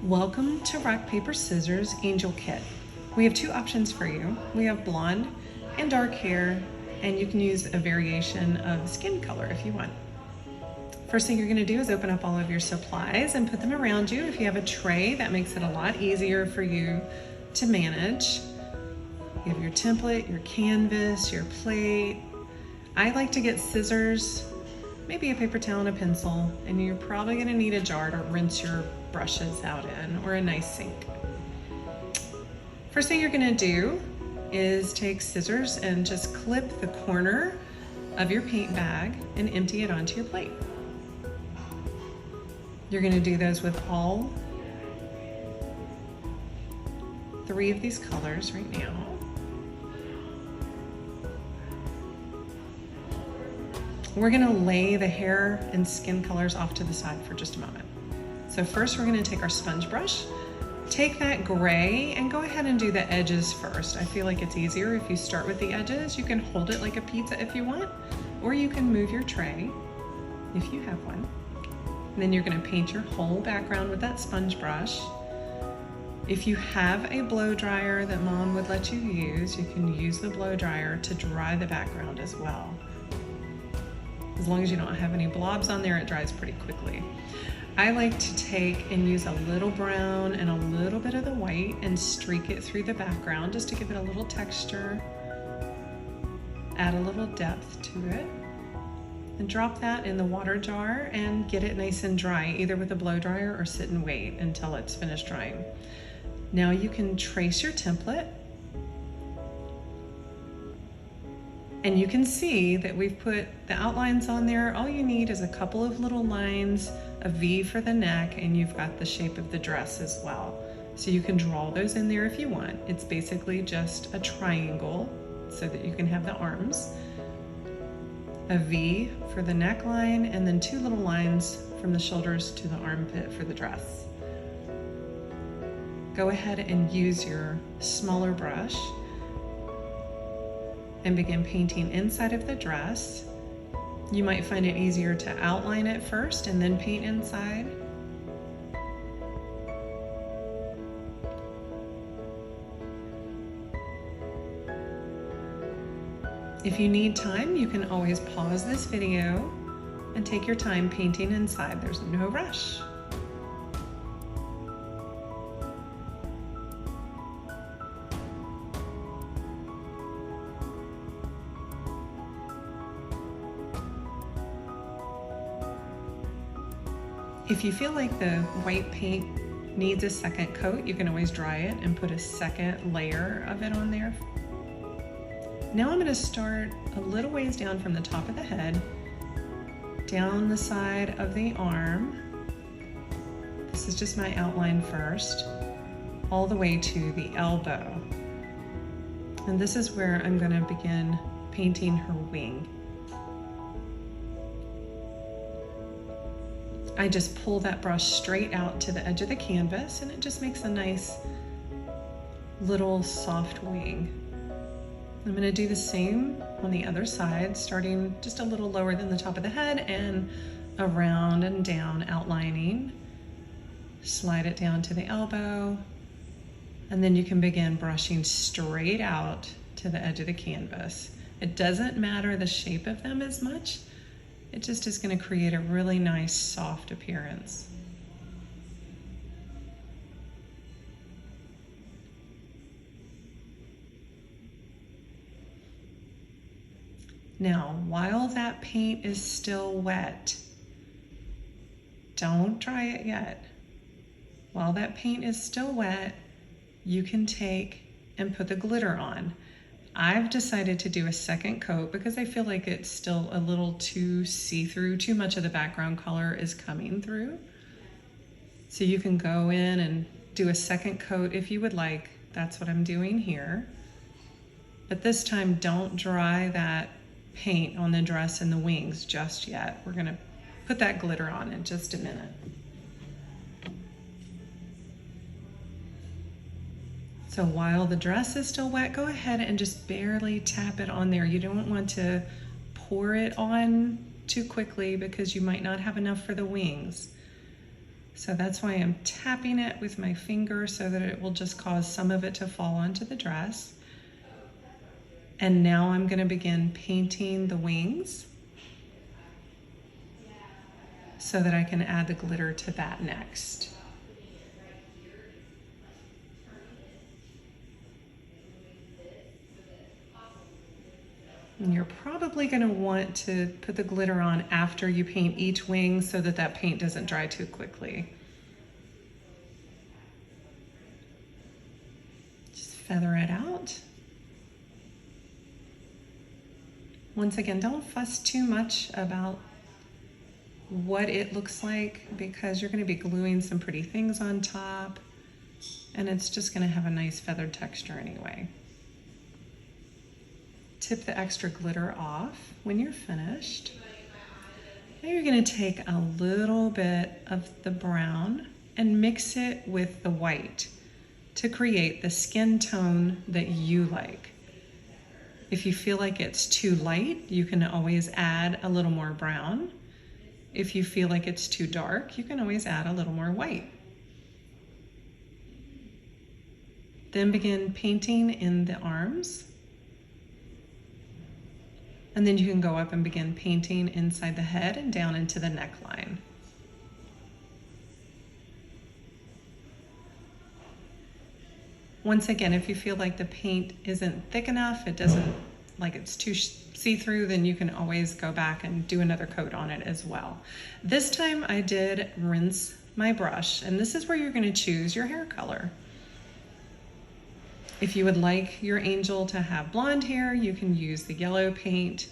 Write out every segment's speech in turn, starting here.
Welcome to Rock, Paper, Scissors Angel Kit. We have two options for you. We have blonde and dark hair, and you can use a variation of skin color if you want. First thing you're going to do is open up all of your supplies and put them around you. If you have a tray, that makes it a lot easier for you to manage. You have your template, your canvas, your plate. I like to get scissors, maybe a paper towel and a pencil, and you're probably going to need a jar to rinse your brushes out in, or a nice sink. First thing you're going to do is take scissors and just clip the corner of your paint bag and empty it onto your plate. You're going to do those with all three of these colors right now. We're going to lay the hair and skin colors off to the side for just a moment. So first we're going to take our sponge brush, take that gray and go ahead and do the edges first. I feel like it's easier if you start with the edges. You can hold it like a pizza if you want, or you can move your tray if you have one. And then you're going to paint your whole background with that sponge brush. If you have a blow dryer that Mom would let you use, you can use the blow dryer to dry the background as well. As long as you don't have any blobs on there, it dries pretty quickly. I like to take and use a little brown and a little bit of the white and streak it through the background just to give it a little texture, add a little depth to it, and drop that in the water jar and get it nice and dry, either with a blow dryer or sit and wait until it's finished drying. Now you can trace your template, and you can see that we've put the outlines on there. All you need is a couple of little lines, a V for the neck, and you've got the shape of the dress as well. So you can draw those in there if you want. It's basically just a triangle so that you can have the arms, a V for the neckline, and then two little lines from the shoulders to the armpit for the dress. Go ahead and use your smaller brush and begin painting inside of the dress. You might find it easier to outline it first and then paint inside. If you need time, you can always pause this video and take your time painting inside. There's no rush. If you feel like the white paint needs a second coat, you can always dry it and put a second layer of it on there. Now I'm going to start a little ways down from the top of the head, down the side of the arm. This is just my outline first, all the way to the elbow. And this is where I'm going to begin painting her wing. I just pull that brush straight out to the edge of the canvas, and it just makes a nice little soft wing. I'm going to do the same on the other side, starting just a little lower than the top of the head and around and down, outlining. Slide it down to the elbow, and then you can begin brushing straight out to the edge of the canvas. It doesn't matter the shape of them as much. It just is going to create a really nice soft appearance. Now, while that paint is still wet, don't dry it yet. While that paint is still wet, you can take and put the glitter on. I've decided to do a second coat because I feel like it's still a little too see-through. Too much of the background color is coming through. So you can go in and do a second coat if you would like. That's what I'm doing here. But this time, don't dry that paint on the dress and the wings just yet. We're gonna put that glitter on in just a minute. So while the dress is still wet, go ahead and just barely tap it on there. You don't want to pour it on too quickly because you might not have enough for the wings. So that's why I'm tapping it with my finger so that it will just cause some of it to fall onto the dress. And now I'm going to begin painting the wings so that I can add the glitter to that next. And you're probably going to want to put the glitter on after you paint each wing so that that paint doesn't dry too quickly. Just feather it out. Once again, don't fuss too much about what it looks like because you're going to be gluing some pretty things on top and it's just going to have a nice feathered texture anyway. Tip the extra glitter off when you're finished. Now you're going to take a little bit of the brown and mix it with the white to create the skin tone that you like. If you feel like it's too light, you can always add a little more brown. If you feel like it's too dark, you can always add a little more white. Then begin painting in the arms. And then you can go up and begin painting inside the head and down into the neckline. Once again, if you feel like the paint isn't thick enough, it doesn't, like it's too see-through, then you can always go back and do another coat on it as well. This time I did rinse my brush, and this is where you're going to choose your hair color. If you would like your angel to have blonde hair, you can use the yellow paint.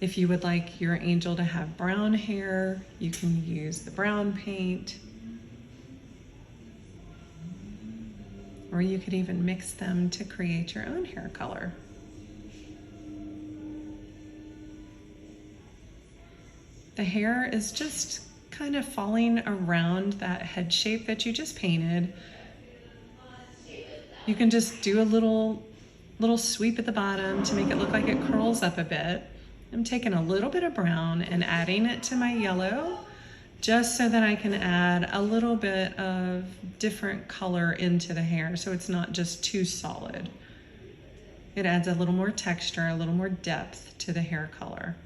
If you would like your angel to have brown hair, you can use the brown paint. Or you could even mix them to create your own hair color. The hair is just kind of falling around that head shape that you just painted. You can just do a little sweep at the bottom to make it look like it curls up a bit. I'm taking a little bit of brown and adding it to my yellow just so that I can add a little bit of different color into the hair so it's not just too solid. It adds a little more texture, a little more depth to the hair color.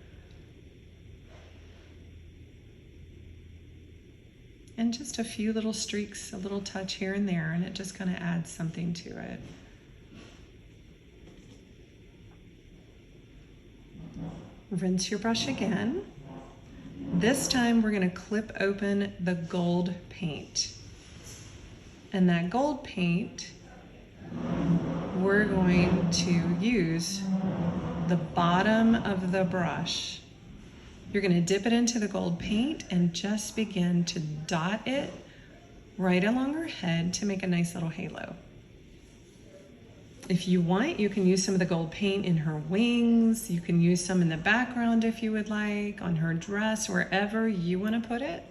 And just a few little streaks, a little touch here and there, and it just kind of adds something to it. Rinse your brush again. This time we're going to clip open the gold paint. And that gold paint, we're going to use the bottom of the brush. You're going to dip it into the gold paint and just begin to dot it right along her head to make a nice little halo. If you want, you can use some of the gold paint in her wings. You can use some in the background if you would like, on her dress, wherever you want to put it.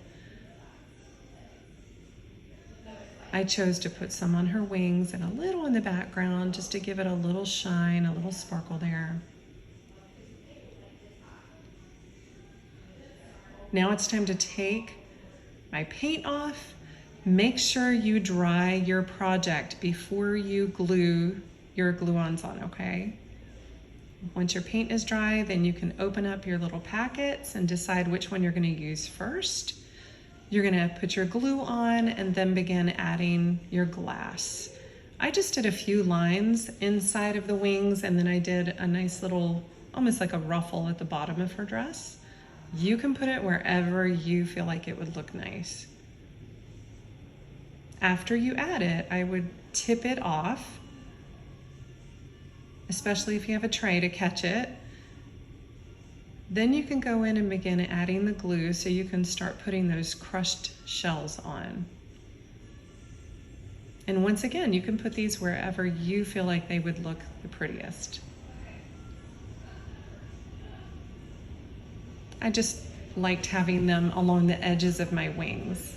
I chose to put some on her wings and a little in the background just to give it a little shine, a little sparkle there. Now it's time to take my paint off. Make sure you dry your project before you glue your glue-ons on, okay? Once your paint is dry, then you can open up your little packets and decide which one you're going to use first. You're going to put your glue on and then begin adding your glass. I just did a few lines inside of the wings and then I did a nice little, almost like a ruffle at the bottom of her dress. You can put it wherever you feel like it would look nice. After you add it, I would tip it off, especially if you have a tray to catch it. Then you can go in and begin adding the glue so you can start putting those crushed shells on. And once again, you can put these wherever you feel like they would look the prettiest. I just liked having them along the edges of my wings.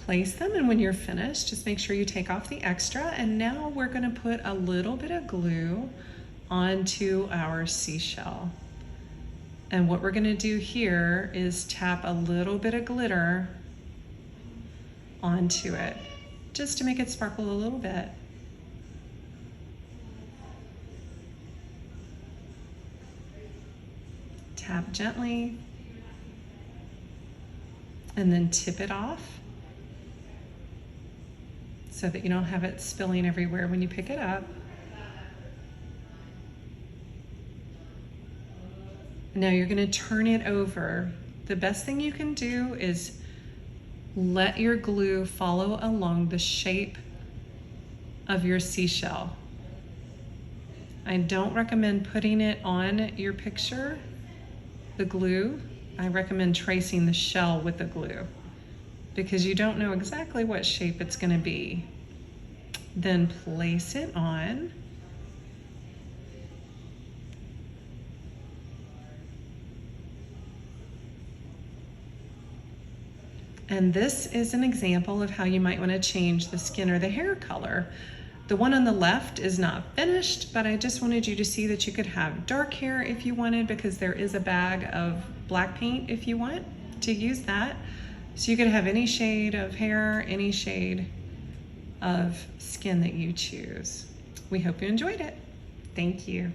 Place them, and when you're finished, just make sure you take off the extra. And now we're going to put a little bit of glue onto our seashell. And what we're going to do here is tap a little bit of glitter onto it, just to make it sparkle a little bit. Tap gently, and then tip it off so that you don't have it spilling everywhere when you pick it up. Now you're going to turn it over. The best thing you can do is let your glue follow along the shape of your seashell. I don't recommend putting it on your picture, the glue. I recommend tracing the shell with the glue because you don't know exactly what shape it's going to be. Then place it on. And this is an example of how you might want to change the skin or the hair color. The one on the left is not finished, but I just wanted you to see that you could have dark hair if you wanted, because there is a bag of black paint if you want to use that. So you could have any shade of hair, any shade of skin that you choose. We hope you enjoyed it. Thank you.